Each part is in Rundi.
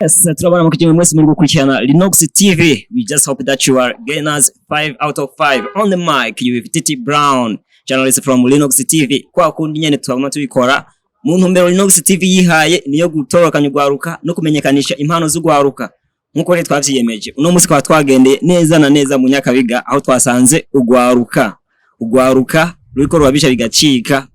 Yes, turabona mukijimwe mwese muri gukurikirana Linux TV. We just hope that you are getting us 5 out of 5 on the mic. You with Titi Brown, journalist from Linux TV. Kwa kundi nyene twabona tubikora mu ntumbero Linux TV yihaye niyo gutorokanya ugwaruka no kumenyekanisha impano z'ugwaruka. Nkuko rero twavyiyemeje. Uno musi kwa twagendeye neza na neza mu Nyakabiga aho twasanze ugwaruka ruriko rubabisha bigacika.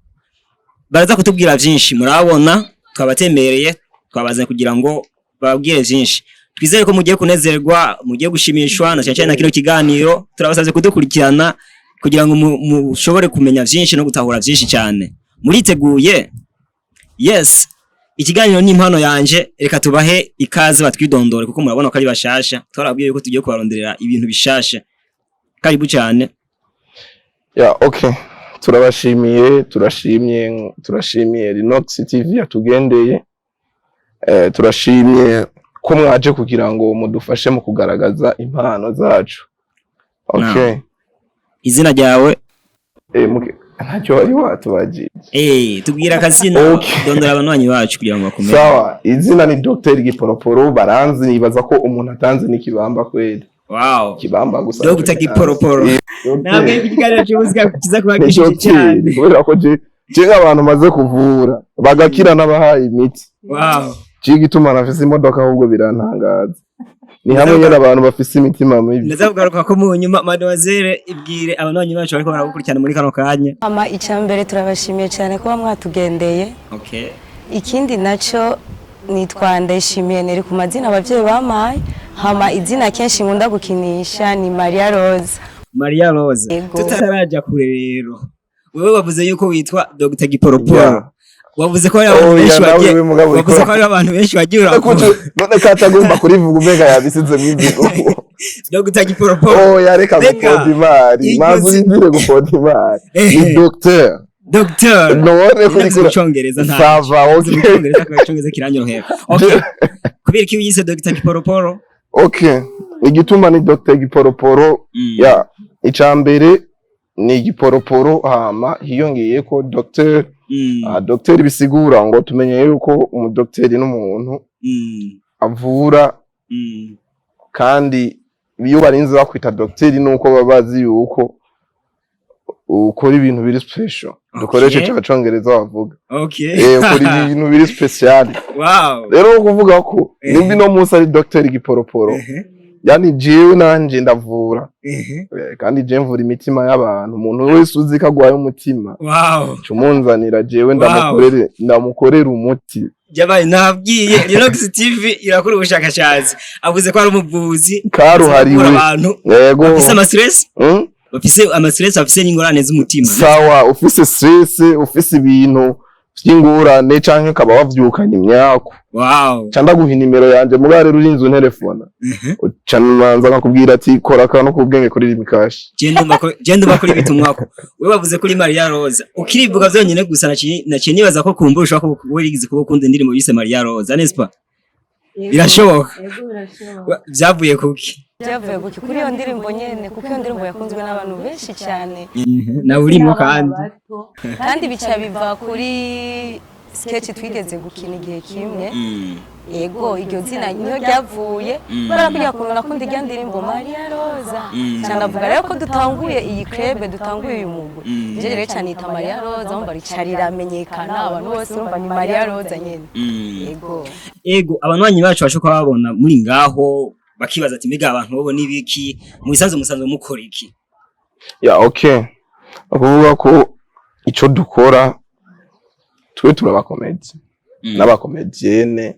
Baraza kutubwira vyinshi murabona twabatemereye twabazanye kugira ngo babwire vyinshi. Twizere ko mugiye kunezerwa, mugiye gushimishwa na cyane na kino kiganiro. Turabasaze kudukurikirana kugira ngo mushobore kumenya vyinshi no gutahura vyinshi cyane. Muriteguye? Yes. Ikiganiro ni impano yanje, reka tubahe ikaze batwidondore kuko murabona ko ari bashasha. Twarabwiye ko tugiye kubaronderera ibintu bishasha. Karibu cyane. Okay. Turashimiye Linux TV yatugendeye. Turashimye ko mwaje kugira ngo mudufashe mu kugaragaza impano zacu. Okay. Izina ryawe? Ntacyo ari watubagiye. Tubwira akazina dondora abanwanyi bacu kugira ngo bakomere. Sawa, izina ni Dr. Giporoporo, baranzi nibaza ko umuntu atanze n'ikibamba kweli. Wow. Kibamba gusa. Dr. Giporoporo. Nabwe ikiganiro cy'ubuzika kiza kubagishije cyane. Kubera ko je nk'abantu maze kuvura bagakira n'abahaye imiti. Wow. Gituma nafise imodoka ahubwo birantangaza. Ni hamwe nyene abantu bafise imitima mibi. Ndaza kugaruka ko mu nyuma mademoiselle ibwire abanonyi bacu bariko baragukurikirana muri kano kanya. Ama icambere turabashimiye cyane kuba mwatugendeye. Okay. Ikindi naco nitwa Ndayishimiye neri ku mazina abavyeyi bamaye. Hama izina kenshi nkunda gukinisha ni Maria Rose. Maria Rose. Tutaraja kure rero. Wewe wavuze yuko witwa Dr. Giporoporo. Yeah. Wavuze ko ari abantu benshi bagira none katagomba kurivuga umega yabisize mwivugo Dr. Giporoporo yareka gupodi imari mazuri ndire gupodi imari ni docteur none kuri cyongereza nta sava okay cyongereza kwa cyongereza kiranyorohera okay kubera ki yise Dr. Giporoporo okay igituma ni Dr. Giporoporo ya icambere ni Giporoporo hama hiyongeye ko docteur docteur bisigura ngo tumenye yuko umudocteur n'umuntu avura kandi biyo barinze bakwita docteur nuko babazi yuko ukora ibintu biri special dukoreshe cy'abacongereza bavuga ukora ibintu biri special rero kuvuga ko nimbi no munsi ari Dr. Giporoporo yani jewe nanje ndavura kandi je mvura imitima y'abantu umuntu wese uzi kagwaye umutima cumunzanira jewe ndamukorera umuti jabaye nabwiye Linux TV irakora ubushakashatsi avuze ko ari umuvuzi karuhariwe yego ufise ama stress ufise ama stress ufise n'ingorane z'umutima sawa ufise stress ufise ibintu vy'ingorane canke kaba wavyukanye imyako canda guha nimero yanje mugare rurinzu telefona cananza nakubwira ati kora kana ko ubwenge kuri rimikashi genda bakora ibitumwako we bavuze kuri Maria Rose ukirivuga vyonyene gusa naciye nibaza ko kumbusha ko werigize kuko kunde ndiri mu bise Maria Rose nespa birashoboka byavuye kuki kuri iyo ndirimbo nyene kuko iyo ndirimbo yakunzwe n'abantu benshi cyane na urimo kandi bica biva kuri sketch twigeze gukina igihe kimwe yego iryo zina niyo ryavuye barakugira kuntu nakunda irya ndirimbo Maria Rosa cyane avuga rero ko dutanguye iyi club dutanguye uyu mugwe je rero cyane ita Maria Rosa umva ricarira amenyekana abantu bose urumva ni Maria Rosa nyene yego abanwanyi bacu bashoka babona muri ngaho bakibaza ati mbega abantu bobo nibiki mu bisanzwe musanzwe mukora iki okay akuvuga ko ico dukora twe turabakomedi n'abakomedienne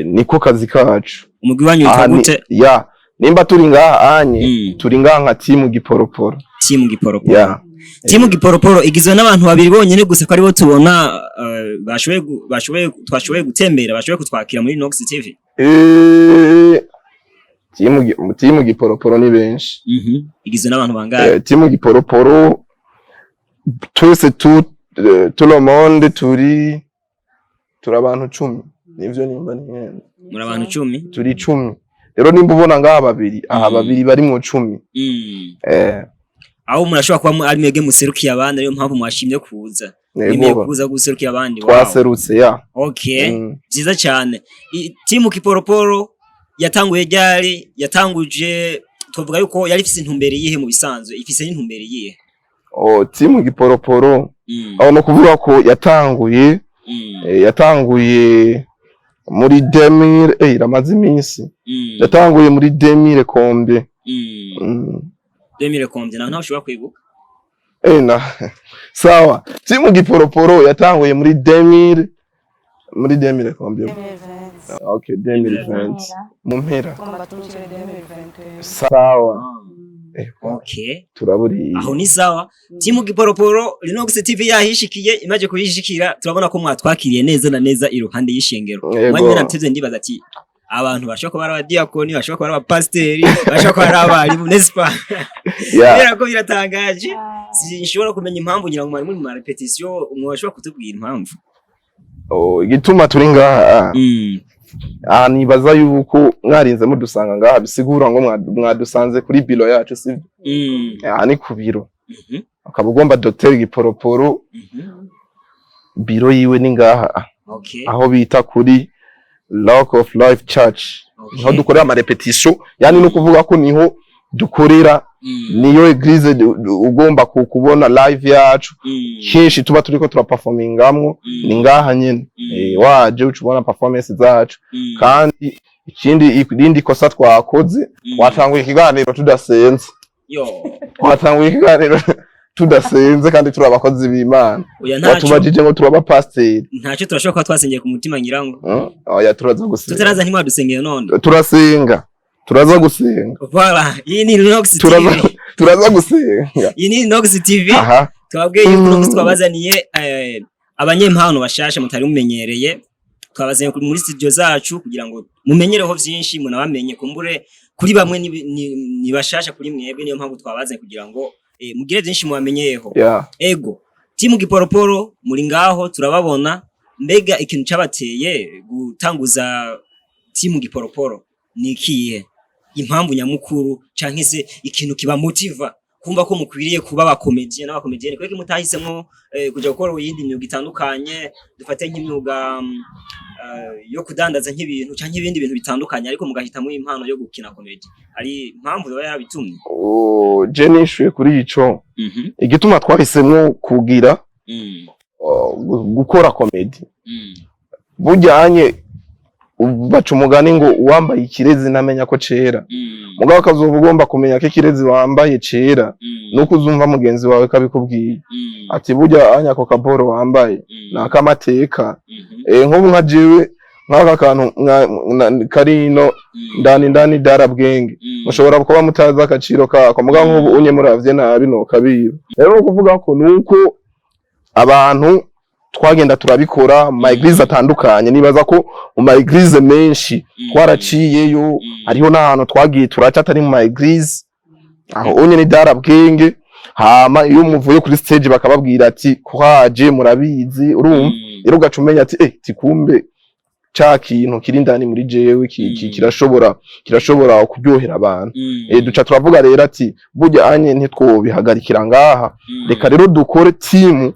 niko kazi kacu umugwi wanyu utagute nimba turi ngaha anye turi ngaha nka team Giporoporo team Giporoporo igizwe n'abantu babiri bonyene gusa ko ari bo tubona twashoboye gutembera bashoboye kutwakira muri Linux TV team Giporoporo ni benshi igizwe n'abantu bangahe team Giporoporo twese tout le monde turi abantu 10 nivyo nimba nihenda muri abantu 10 turi 10 rero nimba ubona ngaha babiri aha babiri bari mu 10 aho murashobora kuba ari mwege muserukiye abandi ariyo mpamvu mwashimye kuza nimeye kuza guserukira abandi twaserutse ya okay byiza cyane timu Giporoporo yatanguye ryari yatanguje tuvuga yuko yari ifise intumbere yihe mu bisanzwe ifise n'intumbere yihe timu Giporoporo aho no kuvuga ko yatanguye muri 2000 ramaze iminsi yatanguye muri 2000 kombe 2000 kombe naho ushobora kwibuka na sawa timu Giporoporo yatanguye muri 2000 kombe okay 2020 mu mpera sawa okay turaburi aho ni sawa timu Giporoporo Linox TV yahishikiye imaje kuyishikira turabona ko mwatwakiriye neza na neza iruhande y'ishengero mwanyina mteze ndibaza ati abantu bashaka ko bara diakoni bashaka ko bara pasteur bashaka ko bara abari nespa era ko biratangaje sinshobora kumenya impamvu ngira ngo mwari muri repetition umwashobora kutubwira impamvu igituma turi ngaha nibaza yuko mwarinze mudusanga ngaha bisigura ngo mwadusanze kuri biro yacu si ni ku biro akaba ugomba Dr Giporoporo biro yiwe ni ngaha aho bita kuri Rock of Life Church niho dukorera ama repetition yani no kuvuga ko niho dukorera niyo eglise ugomba kubona live yacu kenshi tuba turiko turaperformingamwo ni ngaha nyene waje ucubona performance zacu kandi ikindi kosa twakoze watanguye ikiganiro tudasenze watanguye ikiganiro tudasenze kandi turi abakozi b'Imana watubajije ngo turaba pasteur ntacyo turashobora kuba twasengeye ku mutima ngirango oya turaza gusenga tutaraza ntimwadusengeye none turaza gusenga voilà iyi ni Linox TV turaza gusenga iyi ni Linox TV twabwiye yuko twabazaniye abanyempano bashasha mutari mumenyereye twabazanye muri studio zacu kugira ngo mumenyereho vyinshi munabamenye kumbure kuri bamwe ni bashasha kuri mwebwe niyo mpamvu twabazanye kugira ngo mugire byinshi mubamenyeyeho ego timu Giporoporo muri ngaho turababona mbega ikintu cabateye gutanguza timu Giporoporo ni ikihe impamvu nyamukuru canke se ikintu kiba motiva kumva ko mukwiriye kuba abakomediye n'abakomediye kweke mutahisemwo kuja gukora yindi myuga itandukanye dufate nk'imyuga yo kudandaza nk'ibintu canke ibindi bintu bitandukanye ariko mugahitamo impano yo gukina comedy ari impamvu baba yarabitumye je nishuye kuri ico igituma twahisemwo kugira gukora comedy bujyanye baca umugani ngo uwambaye ikirezi namenya ko cera mugabo kazovuga ugomba kumenya ko ikirezi wambaye cera nuko uzumva mugenzi wawe kabikubwiye ati burya anya ko kaboro wambaye nakamateka nk'ubu nka jewe nk'aka kantu karino ndani darabwenge mushobora kuba mutaza akaciro kako mugabo nk'ubu unye muravye nabi no kabiba rero kuvuga ko nuko abantu twagenda turabikora mu eglise atandukanye nibaza ko mu eglise menshi twaraciyeyo ariho n'ahantu twagiye turaca atari mu eglise aho onye ni darabwenge hama iyo muvuye kuri stage bakababwira ati kwaje murabizi urumva rero gacumenya ati tikumbe ca kintu kiri ndani muri jewe kirashobora kuryohera abantu duca turavuga rero ati burya anye ntitwobihagarikira ngaha reka rero dukore timu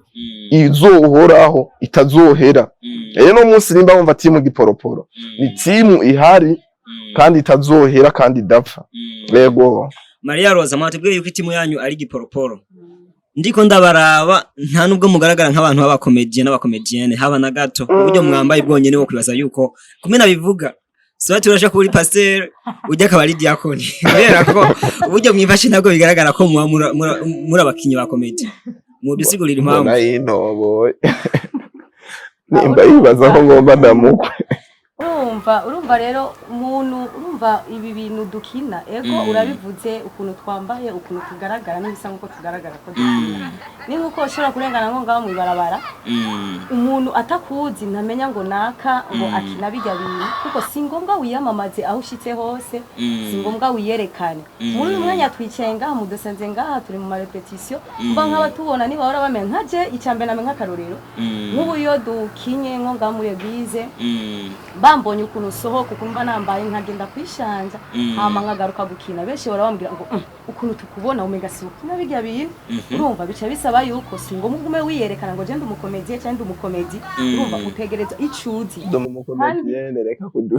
izohoraho itazohera no munsi nimba wumva timu Giporoporo ni timu ihari kandi itazohera kandi dapfa yego Maria Rosa mwatubwiye yuko timu yanyu ari Giporoporo ndiko ndabaraba nta nubwo mugaragara nk'abantu b'abakomediye n'abakomedienne haba na gato uburyo mwambaye bwonyene wo kwibaza yuko kumena bivuga so turasha kuri pasteur ujya akabari diakoni kubera ko uburyo mwifashe ntabwo bigaragara ko muri abakinyi ba comedy mudusigurira impamvu boy nimba yibaza ko ngomba ndamukwe urumva rero umuntu urumva ibi bintu dukina ego urabivuze ukuntu twambaye ukuntu tugaragara n'ibisa nkuko tugaragara ko dukina ni nkuko ushobora kurengana ngo ngaho mu ibarabara umuntu atakuzi ntamenya ngo naka ngo akina bijya bintu kuko si ngombwa wiyamamaze aho ushitse hose si ngombwa wiyerekane muri umwanya twicenga mu dusenze ngaha turi mu repetition mba nk'abatubona niba bahora bamenya nkaje icambe name nk'akarorero nk'ubu yo dukinye ngo ngaho muri eglise bambonye ukuntu sohoka ukumva nambaye nkagenda kwishanja hama nkagaruka gukina benshi barabambwira ngo ukuntu tukubona umega si ukina bijya bintu urumva bica bisaba yuko singo mugume wiyerekana ngo je ndi umukomedi cyangwa ndi umukomedi urumva utegereza icuzi ndi umukomedi reka kudu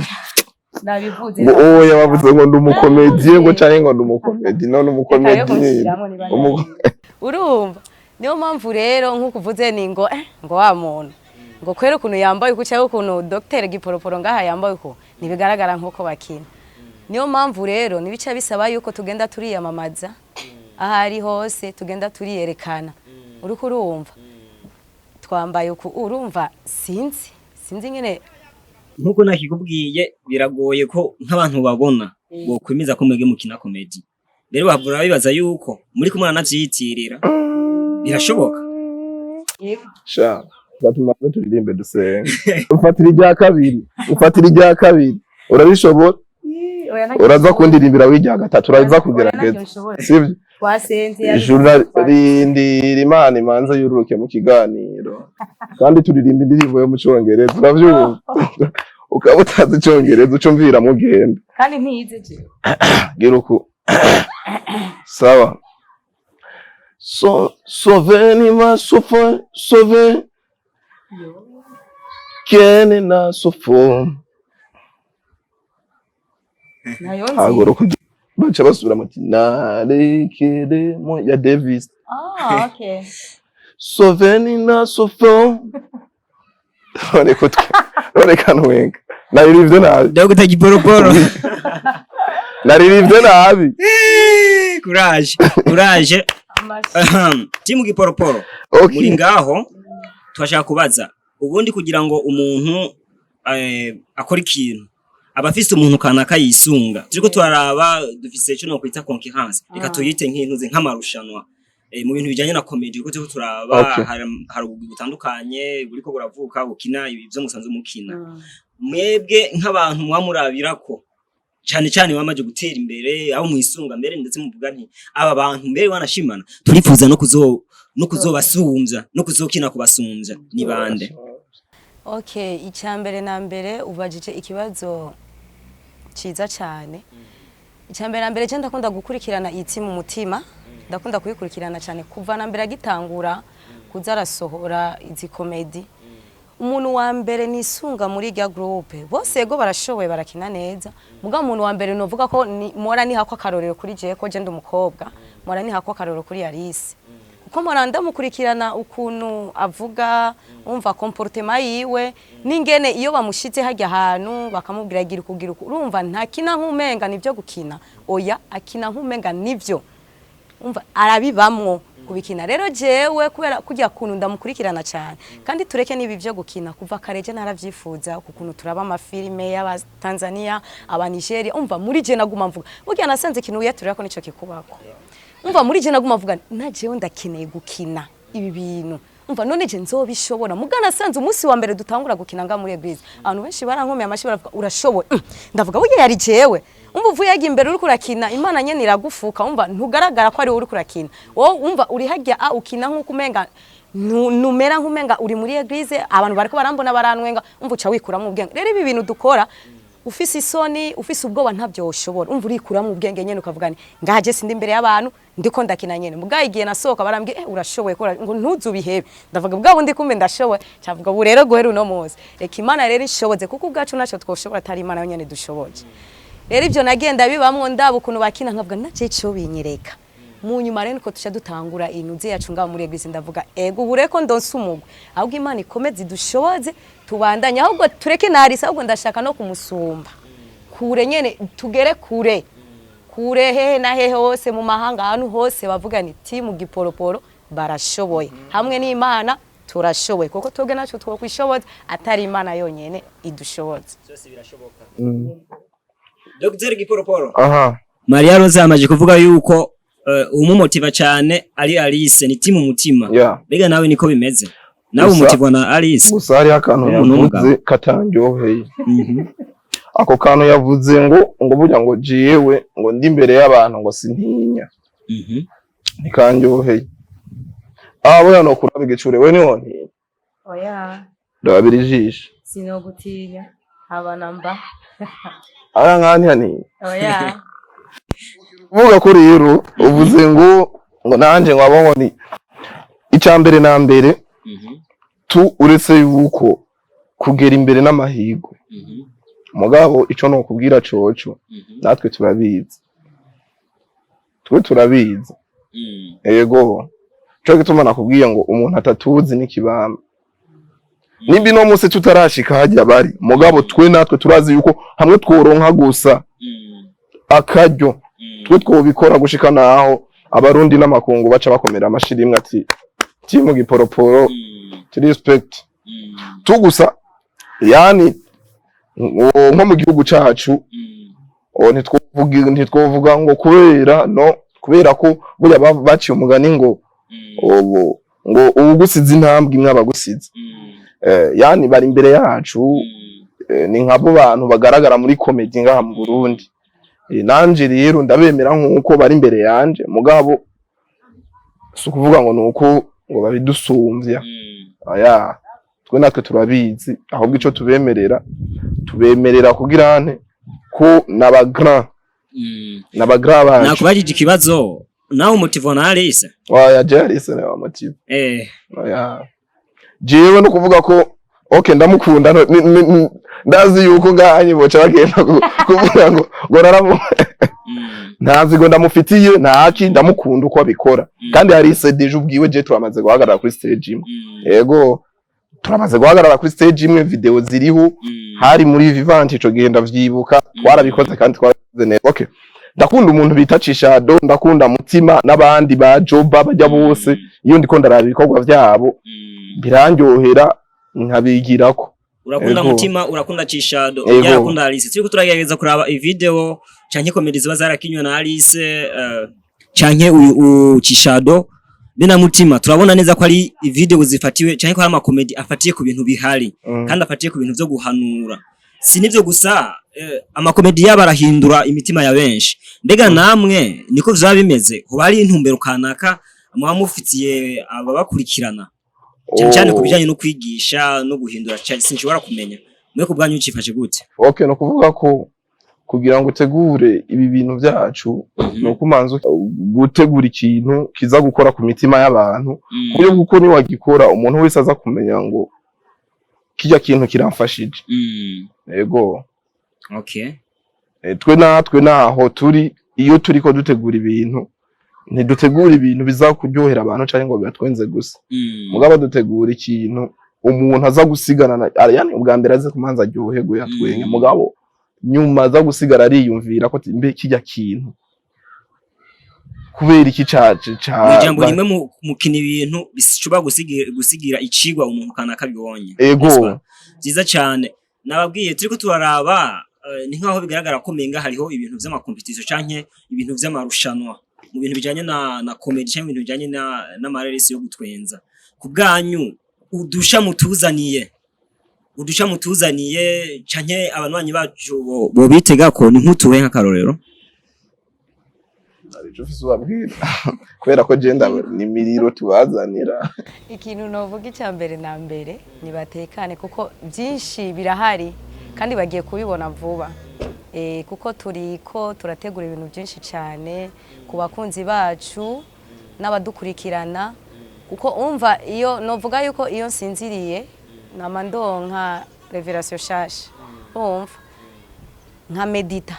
nabivuze ngo oya bavuze ngo ndi umukomedi ngo cyane ngo ndi umukomedi none umukomedi urumva niyo mpamvu rero nkuko uvuze ni ngo wa muntu ngo kwera ukuntu yambaye uko cyangwa ukuntu Dr Giporoporo ngaha yambaye uko nibigaragara nkuko bakina. Niyo mpamvu rero nibica bisaba yuko tugenda turiyamamaza ahari hose tugenda turiyerekana uriko urumva twambaye uko urumva sinzi nyene nkuko nakikubwiye biragoye ko nk'abantu babona ngo kwimiza ko mwege mukina comedy rero bavura bibaza yuko muri kumwana navyitirira birashoboka sha batuma turirimbe dusenga ufatira irya kabiri urabishobora uraza kundirimbira w'irya gatatu uraza kugerageza sivyo twasenze ijuru rindira Imana imanza yururuke mu kiganiro kandi turirimba indirimbo yo mu Cyongereza uravyumva ukaba utazi Icyongereza ucumvira mugenda kandi ntiyize je geruko sawa Sauve ma sauve Kene na sofo agora bacha basura muti narekere mo ya Davis okay Sauve na sofo none kanwenga naririvye nabi Dr Giporoporo naririvye nabi courage timu Giporoporo muri ngaho twashaka kubaza ubundi kugira ngo umuntu akora ikintu abafise umuntu kanaka yisunga turiko twaraba dufise cyo no kwita concurrence reka tuyite nk'intuze nk'amarushanwa mu bintu bijanye na comedy uko turiko turaba hari ubutandukanye buriko buravuka ukina ibyo musanzwe mukina mwebwe nk'abantu mwamurabirako cyane wamaje gutera imbere aho mwisunga mbere ndetse muvuga nti aba bantu mbere wanashimana turifuza no kuzobasumbya no kuzokina kubasumbya ni bande. Okay, icyambere na mbere ubajije ikibazo ciza cyane. Icyambere na mbere je ndakunda gukurikirana iti mu mutima, ndakunda kuyikurikirana cyane kuva na mbere agitangura kuzarasohora izi comedy. Umuntu wa mbere nisunga muri rya groupe bose yego barashoboye barakina neza muga umuntu wa mbere novuga ko mora ni hako akarorero kuri je ko je ndumukobwa mora ni hako akarorero kuri Alice uko mora ndamukurikirana ukuntu avuga umva comportement yiwe ningene iyo bamushitse hajya ahantu bakamubwira gira urumva ntakina nkumenga nivyo gukina oya akina nkumenga nivyo umva arabibamwo kubikina rero jewe kubera kujya kuntu ndamukurikirana cyane kandi tureke nibi byo gukina kuva kareje naravyifuza kukuntu turaba amafilme y'aba Tanzania aba Nigeria umva muri je naguma mvuga burya nasanze kintu yaturira ko nico kikubako umva muri je naguma mvuga na jewe ndakeneye gukina ibi bintu umva none je nzobishobora mugana sanze umunsi wa mbere dutangura gukina nga muri eglise abantu benshi barankomeye amashi baravuga urashoboye ndavuga burya yari jewe umva uvuye yagiye imbere uri kurakina Imana nyene iragufuka umva ntugaragara ko ari uri kurakina wowe umva uri hajya ukina nkuko umenga numera nkumenga uri muri eglise abantu bariko barambona baranwenga umva uca wikuramo ubwenge rero ibi bintu dukora ufise isoni ufise ubwoba ntavyo ushobora umva urikuramo ubwenge nyene ukavugana ngaje sindi imbere y'abantu ndiko ndakina nyene mugaye igihe nasohoka barambye urashoboye ko ngo ntuzubihebe ndavuga bwabo ndi kumbe ndashoboye cyavuga bu rero guhera uno munsi reka Imana rero ishoboze kuko ubwacu naco twoshobora atari Imana nyene dushoboje rero ibyo nagenda bibamwo ndabo ukuntu bakina nkavuga nace cyo binyereka mu nyuma rero ko tusha dutangura inuze yacu ngaho muri eglise ndavuga ego bureko ndonse umugwe ahubwo Imana ikomeze dushoboze tubandanya ahubwo tureke narisa ahubwo ndashaka no kumusumba kure nyene tugere kure hehe na hehe hose mu mahanga ahantu hose bavuga ni timu Giporoporo barashoboye hamwe n'Imana turashoboye kuko twebwe nacu twokwishoboza atari Imana yonyene idushoboza cyose birashoboka. Dr Giporoporo Maria Rose amaje kuvuga yuko umumotiva cyane ari Alice ni timu mutima bega nawe niko bimeze nawe umutivwa na Alice gusa hari akantu yavuze katanjoheye ako kantu yavuze ngo burya ngo jiyewe ngo ndi imbere y'abantu ngo sintinya nikanjoheye abo no kuraba igicure we ni wonti oya ndabirijisha sinogutinya Habana mba. Aya nkani hani. Oya. Vuga ko rero uvuze ngo nanje nkabongo ni icambere na mbere tu uretse yuko kugera imbere n'amahirwe. Mugabo ico no kubwira coco natwe turabizi. Twe turabizi. Ego. Cyo gituma nakubwiye ngo umuntu atatuzi n'ikibamba. Nimbi no munsi tutarashika hajya bari. Mugabo twe natwe turazi yuko hamwe tworonka gusa akaryo. Twe twobikora gushika naho abarundi n'amakungu baca bakomera amashirimwe ati timu Giporoporo to respect. Tugusa yani nko mu gihugu cacu ntitwovuga ngo kubera ko burya baciye umugani ngo ugusize intambwe imwe abagusize. Yani bari imbere yacu ni nk'abo bantu bagaragara muri comedy ngaha mu Burundi. Nanje rero ndabemera nkuko bari imbere yanje mugabo sukuvuga ngo nuko ngo babidusumvya. Aya twe natwe turabizi ahubwo ico tubemerera kugira nte ko nabagra bacu. Nakubajije ikibazo nawe motivo na Alice. Oya Alice na motivo. Oya. Jewe no kuvuga ko okay ndamukunda ndazi yuko nganye boca bagenda kuvuga ngo naramu ntazi ngo ndamufitiye ntaki ndamukunda uko abikora kandi Alice deje ubwiwe je turamaze guhagarara kuri stage imwe. Yego turamaze guhagarara kuri stage imwe video ziriho hari muri Vivant ico gihe ndavyibuka twarabikoze kandi twarakoze neza. Okay ndakunda umuntu bitacisha do ndakunda mutima n'abandi ba Joba bajya bose iyo ndiko ndaraba ibikorwa byabo birandyohera nkabigirako. Urakunda mutima urakunda cishado yarakunda Alice turiko turagerageza kuraba video canke comedy ziba zarakinywa na Alice canke cishado bina mutima turabona neza ko ari video zifatiwe canke ko ari ama comedy afatiye ku bintu bihari kandi afatiye ku bintu byo guhanura. Si nivyo gusa ama comedy yabarahindura imitima ya benshi. Mbega namwe niko vyaba bimeze ho bari intumbero kanaka mwamufitiye ababakurikirana cyane kubijanye no kwigisha no guhindura sinshobora kumenya mwe kubwanyu cifashe gute? Okay no kuvuga ko kugira ngo utegure ibi bintu byacu no kumanza gutegura ikintu kiza gukora ku mitima y'abantu kuburyo bwuko ni wagikora umuntu wese aza kumenya ngo kijya kintu kiramfashije. Yego. Okay. Twe naho turi iyo turiko dutegura ibintu ntidutegura ibintu bizakuryohera abantu cyane ngo bibatwenze gusa. Mugabo dutegura ikintu umuntu aza gusigana yani ubwa mbere aze kumanza aryoherwe yatwenye mugabo nyuma aza gusigara ariyumvira ko mbe kijya kintu kubera iki caje ijambo rimwe mukina ibintu bishoba gusigira icigwa umuntu kanaka bibonye. Ego ziza cyane nababwiye turiko turaraba ni nkaho bigaragara ko menga hariho ibintu vy'ama competition canke ibintu vy'amarushanwa mu bintu bijanye na comedy canke ibintu bijanye n'amareresi yo gutwenza. Kubwanyu udusha mutuzaniye canke abanwanyi bacu bo bitega ko ni nkutuwe nk'akarorero. Arijo fisuwabwira kubera ko genda ni miriro tubazanira. Ikintu novuga icyambere na mbere ni batekane kuko byinshi birahari kandi bagiye kubibona vuba. Kuko turategura ibintu byinshi cyane ku bakunzi bacu n'abadukurikirana kuko umva iyo novuga yuko iyo nsinziriye namandonka revelation shasha umva nka medita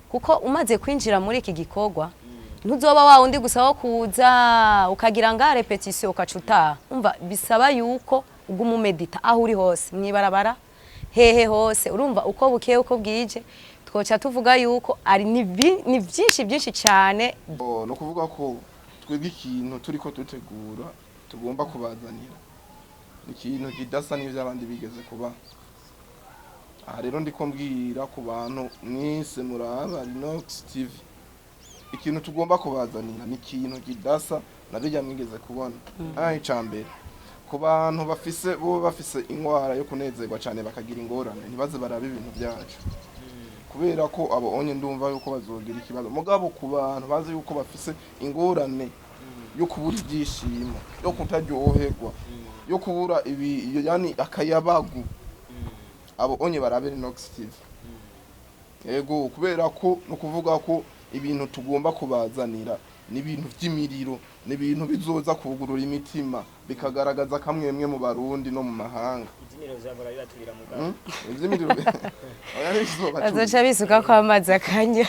kuko umaze kwinjira muri iki gikorwa ntuzoba wa undi gusa wo kuza ukagira nga repetition ukacuta umva bisaba yuko uguma medita aho uri hose mwibarabara hehe hose urumva uko bukeye uko bwije twoca tuvuga yuko ari ni byinshi cyane. No kuvuga ko twebwe ikintu turiko dutegura tugomba kubazanira ikintu kidasa n'ivyo abandi bigeze kuba. Aha rero ndiko mbwira ku bantu mwese muraba Rinox TV ikintu tugomba kubazanira ni ikintu kidasa nabyo mwigeze kubona. Icambere ku bantu bafise ingwara yo kunezerwa cyane bakagira ingorane ntibaze barabe ibintu byacu kubera ko abo onye ndumva yuko bazogira ikibazo. Mugabo ku bantu bazi yuko bafise ingorane yo kubura ibyishimo yo kutaryoherwa yo kubura yani akayabagu abo onye barabe Linox TV. Yego kubera ko no kuvuga ko ibintu tugomba kubazanira ni ibintu by'imiriro, ni ibintu bizoza kugurura imitima bikagaragaza kamwemwe mu Barundi no mu mahanga. Iby'imiriro zabora bibaturira mugabo. Iby'imiriro oya bizoba azoca bisuka ko amazi akanya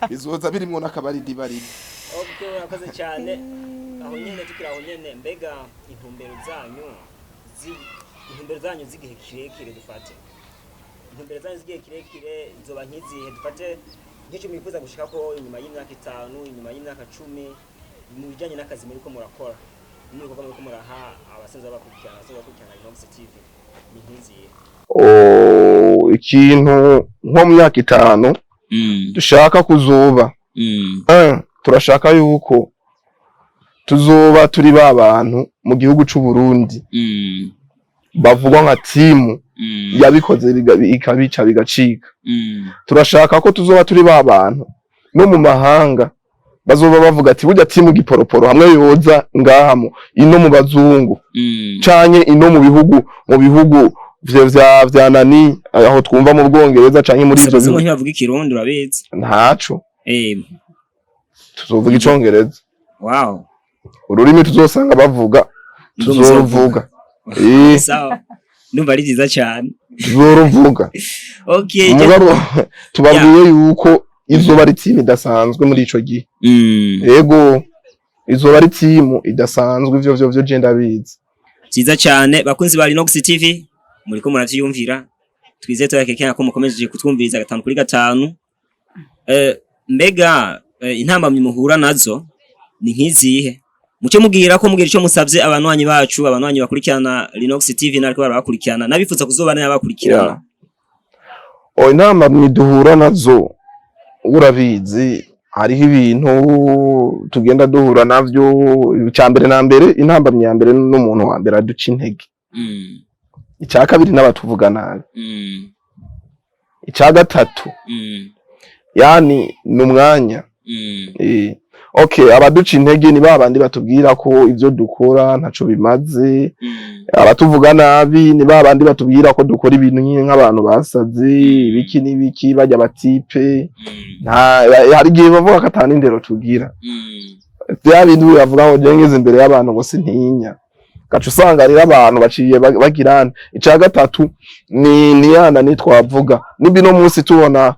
bizoza birimwo n'akabaridi baridi. Okay, urakoze cyane. Aho nyene tukira aho nyene mbega intumbero zanyu zigihe kirekire dufate. Intumbero zanyu zigihe kirekire zoba nkizihe dufate nk'icyo mwifuza gushika ko inyuma y'imyaka 5, inyuma y'imyaka 10 mu bijanye n'akazi muri ko murakora. Muri ko muri ko muraha abasenza bakurikirana Linox TV. Ni nkizihe? Ikintu nko mu myaka 5 dushaka kuzoba. Turashaka yuko tuzoba turi babantu mu gihugu c'u Burundi bavugwa nka timu yabikoze ikabica bigacika. Turashaka ko tuzoba turi babantu no mu mahanga bazoba bavuga ati burya timu Giporoporo hamwe yoza ngahamo ino mu bazungu canke ino mu bihugu vya nani aho twumva mu Bwongereza canke muri ivyo bihugu bavuga ikirundi urabizi ntaco tuzovuga icongereza. Wow. Ururimi tuzosanga bavuga tuzoruvuga. Sawa. Ndumva ari byiza cyane. Tuzoruvuga. Okay. Tubabwiye yuko izoba ari timu idasanzwe muri ico gihe. Yego. Izoba ari timu idasanzwe ivyo je ndabizi. Byiza cyane bakunzi ba Linox TV muri ko muravyumvira. Twize turakekenya ko mukomeje kutwumviriza 5 kuri 5. Mbega intambamye muhura nazo ni nkizihe? Muce mubwira ko mugira ico musavye abanwanyi bacu, abanwanyi bakurikirana Linox TV nariko barabakurikirana nabifuza kuzobana n'abakurikirana. Intambamye duhura nazo urabizi hariho ibintu tugenda duhura navyo. Icambere na mbere intambamye ya mbere n'umuntu wa mbere aduca intege. Icya kabiri n'abatuvuga nabi. Icya gatatu yani numwanya. Okay, abaduca intege ni babandi batubwira ko ivyo dukora ntaco bimaze. Abatuvuga nabi ni babandi batubwira ko dukora ibintu nyine nk'abantu basaze ibiki n'ibiki bajya batipe. Hari gihe bavuga katana indero tugira. Bya bintu bavuga ngo jengeze imbere y'abantu ngo sintinya. Gacu usanga rero abantu baciye bagirana. Ica gatatu ni yana nitwavuga nibi no munsi tubona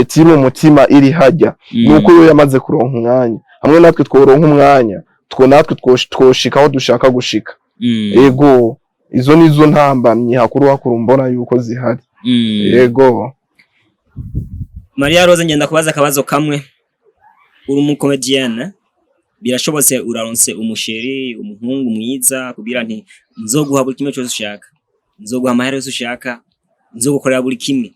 timu umutima iri hajya nuko yo yamaze kuronka umwanya hamwe natwe tworonka umwanya natwe twoshikaho dushaka gushika. Yego izo nizo ntambamye hakuru mbona yuko zihari. Yego Maria Rose ngenda kubaza akabazo kamwe. Uri umukomedienne birashobotse uraronse umusheri umuhungu mwiza kubira nti nzoguha buri kimwe cyose ushaka, nzoguha amahera yose ushaka, nzogukorera buri kimwe.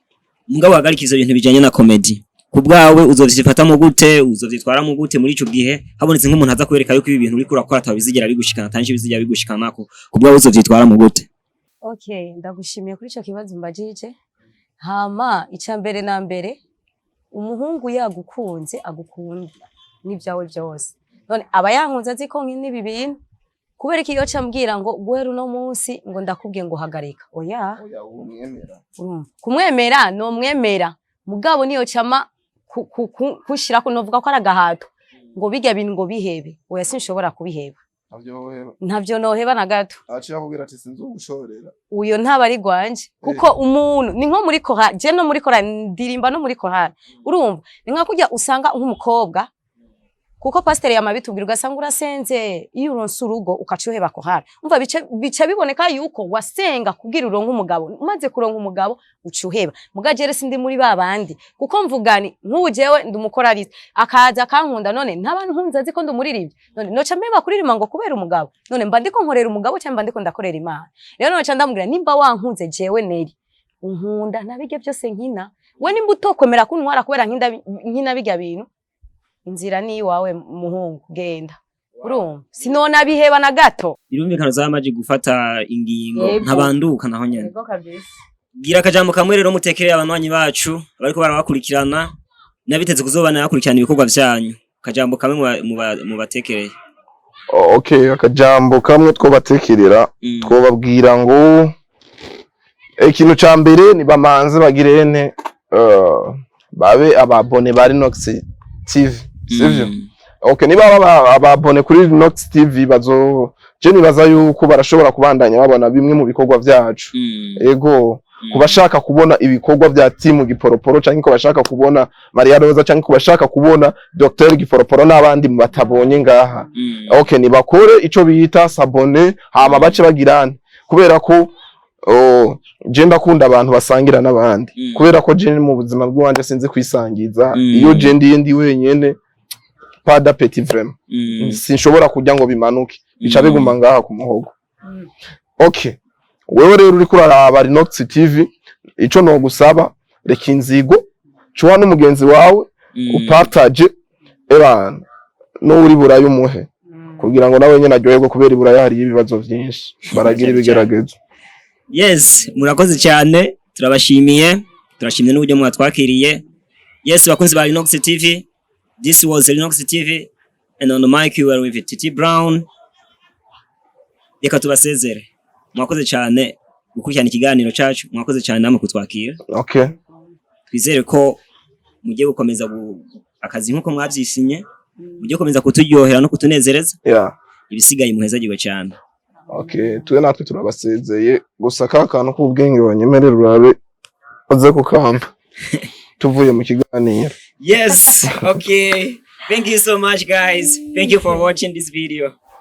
Mugabo hagarikiza ibintu bijanye na comedy kubwawe uzovyifata mu gute, uzovyitwara mu gute muri ico gihe habonetse nk'umuntu aza kwereka yuko ibi bintu uri kurakora atabizigira bigushikana tanje bizigira bigushikanako kubwawe uzovyitwara mu gute? Okay, ndagushimiye kuri ico kibazo mbajije. Hama icambere na mbere umuhungu yagukunze agukunda n'ibyawe byose. None aba yankunze aziko nk'ibi bintu kubera iki yoca mbwira ngo guhera uno munsi ngo ndakubwiye ngo hagarika. Oya umwemera. Kumwemera no mwemera mugabo niyo cama kushira ko novuga ko aragahato ngo bijya bintu ngo bihebe. Oya sinshobora kubiheba. Ntavyo noheba na gato. Aciye akubwira ati sinzogushorera. Uyo ntaba ari gwanje kuko umuntu ni nko muri korali je no muri korali ndirimba no muri korali. Urumva ni nka kujya usanga nk'umukobwa kuko pasteur yamabitubwira ugasanga urasenze iyo uronse urugo ukacuheba korali. Umva bica biboneka yuko wasenga kugira uronke umugabo umaze kuronka umugabo ucuheba. Mugajere sindi muri babandi kuko mvugani nk'ubu jewe ndumukoraliste akaza akankunda none ntabantu nkunza ziko ndumuririmbye none noca mbeba kuririmba ngo kubera umugabo none mba ndiko nkorera umugabo cyangwa mba ndiko ndakorera Imana. Rero noca ndamubwira nimba wankunze jewe Neri unkunda nabige byose nkina we nimba utokwemera kuntwara kubera nkina bijya bintu inzira ni wawe muhungu genda. Urumva sinona biheba na gato. Birumvikana zamaje gufata ingingo ntabanduka naho nyene. Yego kabisa. Gira akajambo kamwe rero mutekereye abanwanyi bacu bariko barabakurikirana nabiteze kuzobana yakurikirana ibikorwa byanyu. Akajambo kamwe mu batekereye. Okay, akajambo kamwe two batekerera twobabwira ngo ikintu ca mbere ni bamanze bagirene babe ababone bari Nox TV sivyo. Okay, niba ababone kuri Nox TV je nibaza yuko barashobora kubandanya babona bimwe mu bikorwa vyacu. Ego kubashaka kubona ibikorwa vya team Giporoporo canke ko bashaka kubona Maria Rosa canke ko bashaka kubona Dr Giporoporo n'abandi mu batabonye ngaha. Okay, ni bakore ico biyita s'abonner hama bace bagirane kubera ko je ndakunda abantu basangira n'abandi kubera ko je mu buzima bw'uwanje sinzi kwisangiza iyo je ndi wenyene pas d'appétit vraiment sinshobora kujya ngo bimanuke bica biguma ngaha ku muhogo. Okay, wewe rero uri kuraraba Nox TV ico no gusaba reka inzigo cuwa n'umugenzi wawe upartage ebana no uri burayo umuhe kugira ngo nawe nyene aryoherwe kubera iburayo hari ibibazo vyinshi baragira ibigeragezo. Yes, murakoze cyane turabashimiye turashimye n'uburyo mwatwakiriye. Yes, bakunzi ba Nox TV, this was Nox TV and on the mic you were with TT Brown. Reka tubasezere. Mwakoze cyane gukurikirana ikiganiro cyacu, mwakoze cyane namwe kutwakira. Okay. Twizere ko mugiye gukomeza akazi nkuko mwabyisinye, mugiye gukomeza kuturyohera no kutunezereza. Yeah. Ibisigaye muhezagirwe cyane. Okay, tuwe natwe turabasezeye gusa kakano k'ubwenge banyemerera urabe oze kukamba tuvuye mu kiganiro. Yes, okay. Thank you so much guys. Thank you for watching this video.